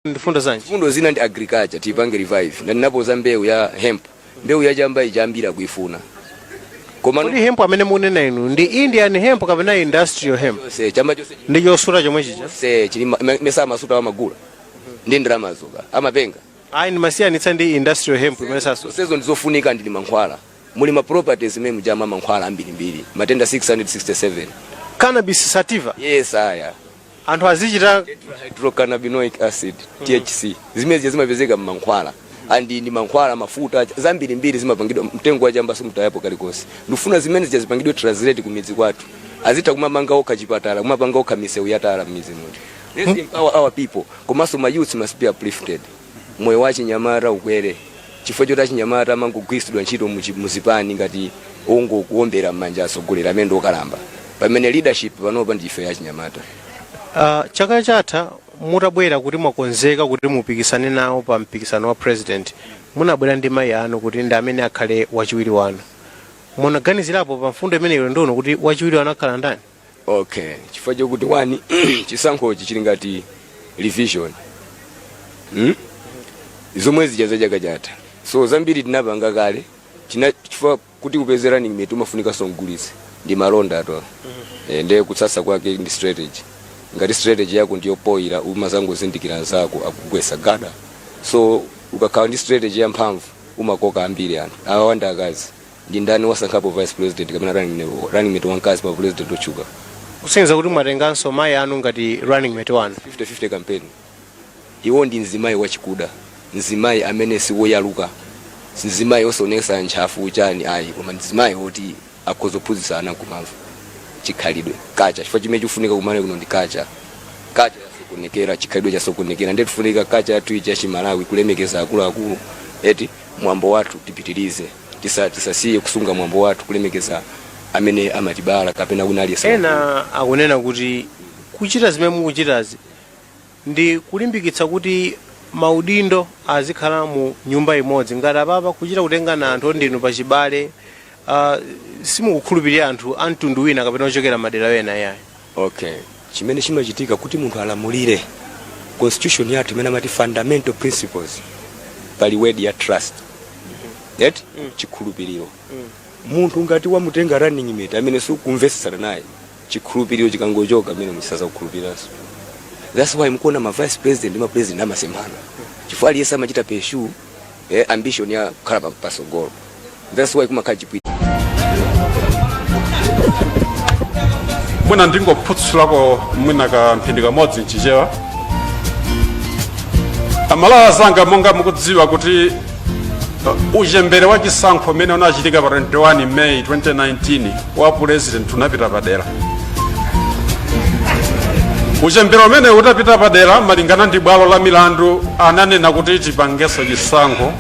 Ndifundo zanji. Fundo zina ndi agriculture tipange revive. Na ninapoza mbewu ya hemp. Mbewu ya jamba ijambira kuifuna. Kodi hemp amene munena inu ndi Indian hemp kapena industrial hemp? Se chamba chose. Ndi chosula chomwe chicha. Se chili mesa masuta wa magula. Ndi ndrama zoka. Amapenga. Ayi ndi masiyanitsa ndi industrial hemp imene saso. Sezo ndizofunika ndi mankhwala. Muli ma properties imene mujama mankhwala ambiri. Matenda 667. Cannabis sativa? Yes aya. Anthu azichita hydrocannabinoic acid THC. Zimezi zimapezeka mankhwala. Andi ndi mankhwala mafuta zambiri zimapangidwa mtengo wa jamba simutayapo kalikosi. Ndufuna zimene zipangidwe translate kumidzi kwathu. Azita kumapanga okha chipatala, kumapanga okha misewu yatala mizi muno. Let's empower our people. Komanso my youth must be uplifted. Moyo wa chinyamata ukwere. Chifukwa choti chinyamata mangogwisidwa ntchito muzipani ngati ongo kuombera manja asogolera amene okalamba. Pamene leadership panopa ndife ya chinyamata. Chaka chatha mutabwera kuti mwakonzeka kuti mupikisane nawo pa mpikisano wa president. Munabwera ndi mayi anu kuti ndi amene akhale wachiwiri wanu. Munaganizirapo pa mfundo imeneyo ndono kuti wachiwiri wanu akhala ndani? Okay, chifukwa chokuti wani chisankhochi chili ngati revision. Zomwe zichaza chaka chatha. So zambiri tinapanga kale. Chifukwa kuti upeze running mate umafunika songulitse. Ndi malonda ato. Ndiye kutsatsa kwake ndi strategy. Ngati strategy yako ndiyo poira umazango zindikira zako akugwesa gada. So ukakhala ndi strategy ya mphamvu umakoka ambiri anthu. Awanda akazi. Ndi ndani wasankhapo vice president kapena running mate wankazi pa president ochuka. Kusenza kuti mwatenganso mayi anu ngati running mate wanu. 50-50 campaign. Iwo ndi nzimayi wachikuda. Nzimayi amene siwoyaluka. Nzimayi osonesa ntchafu chani ayi koma nzimayi oti akhozophunzitsa ana kumamva. Chikhalidwe kacha chifukwa chimene chifunika kumane kuno ndi kacha yasokonekera chikhalidwe chasokonekera ndiye tifunika kacha yathu ichi chimalawi kulemekeza akulu eti mwambo wathu tipitirize tisasiye kusunga mwambo wathu kulemekeza amene amatibala kapena kunali ena akunena kuti kuchita zimene mukuchitazi ndi kulimbikitsa kuti maudindo azikhala mu nyumba imodzi ngati apapa kuchita kutengana anthu ndinu pa chibale simukukhulupirira anthu amtundu wina kapena ochokera madera wena yayi. Okay, chimene chimachitika kuti munthu alamulire constitution yathu imene amati fundamental principles pali word ya trust. Yet chikhulupiriro. Munthu ngati wamutenga running mate amene sukumvesana naye chikhulupiriro chikangochoka amene musaza kukhulupiraso. That's why mkuona ma vice president ma president amasemana. Chifukwa aliyesa amachita peshu ambition ya khala pasogolo. That's why kumakhala chipwiti. Mwina ndingophutsirako mwina ka mphindi kamodzi nchichewa. Amalawa zanga monga mukudziwa kuti uchembere wa chisankho umene unachitika pa 21 May 2019 wa president unapita padera. Uchembere umene utapita padera malingana ndi bwalo la milandu ananena kuti tipangenso chisankho.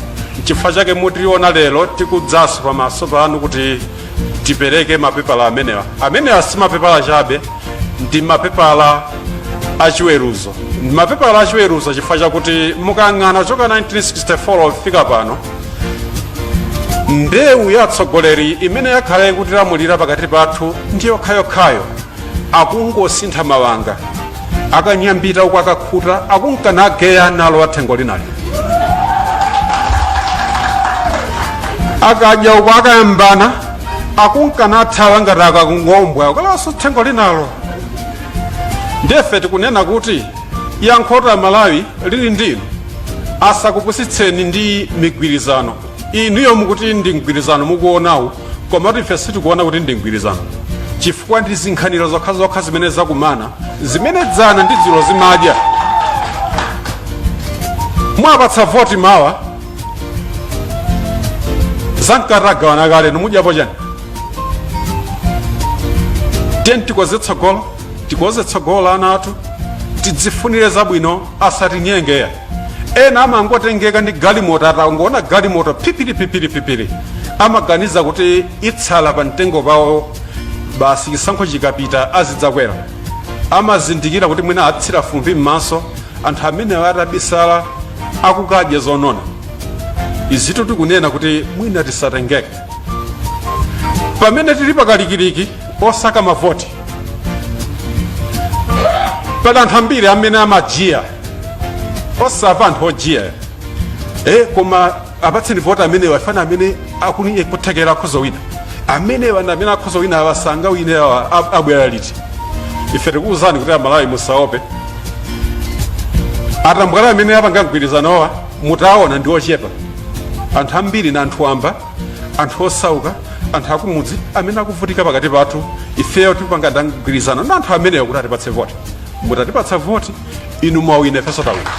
Chifukwa chake mutiona lero tikudzaso pamaso panu kuti tipereke mapepala amenewa. Amenewa si mapepala chabe ndi mapepala achiweruzo. Mapepala achiweruzo chifukwa chakuti mukang'ana choka 1964 ofika pano mbewu yatsogoleri imene yakhala kuti lamulira pakati pathu ndiyo khayokhayo akungosintha mawanga akanyambita uko akakhuta akunkana ageya nalo athengo linali akadya uko akayambana akunkana athawa ngati akakungombwa ukalaso thengo linalo. Ndefe tikunena kuti yankhota Malawi lili ndinu asakupusitseni ndi migwirizano. Inuyo mukuti ndi mgwirizano mukuonawo koma ife sitikuona kuti ndi mgwirizano chifukwa ndi zinkhaniro zokha zimene zakumana zimene dzana ndi dzulo zimadya. Mwapatsa voti mawa zankatagawana kale nomudyapo chani. Tikoze tsogolo ana athu tidzifunire zabwino asatinyenge. Ena amangotengeka ndi galimoto atangoona galimoto pipiri amaganiza kuti itsala pa mtengo pawo basi chisankho chikapita azidzakwera. Amazindikira kuti mwina atsira fumbi m'maso anthu amene atabisala akukadya zonona. Izitu tikunena kuti mwina tisatengeke. Pamene tili pakalikiliki osaka mavoti pali anthu ambiri amene amajiya osava anthu ojiya koma apatseni voti amene wafana amene akuni kuthekera akhozo wina amene vana amene akhozo wina awasanga wine abwera liti. Ife tikuwuzani kuti amalawi musaope atambwala amene apangagwirizanowa mutaona ndi ochepa anthu ambiri na anthu amba anthu osauka anthu akumudzi amene akuvutika pakati pathu ifeyo tipanga ndagwirizano na anthu ameneyo kuti atipatse voti mutatipatsa voti inu mwawina ifenso tawina.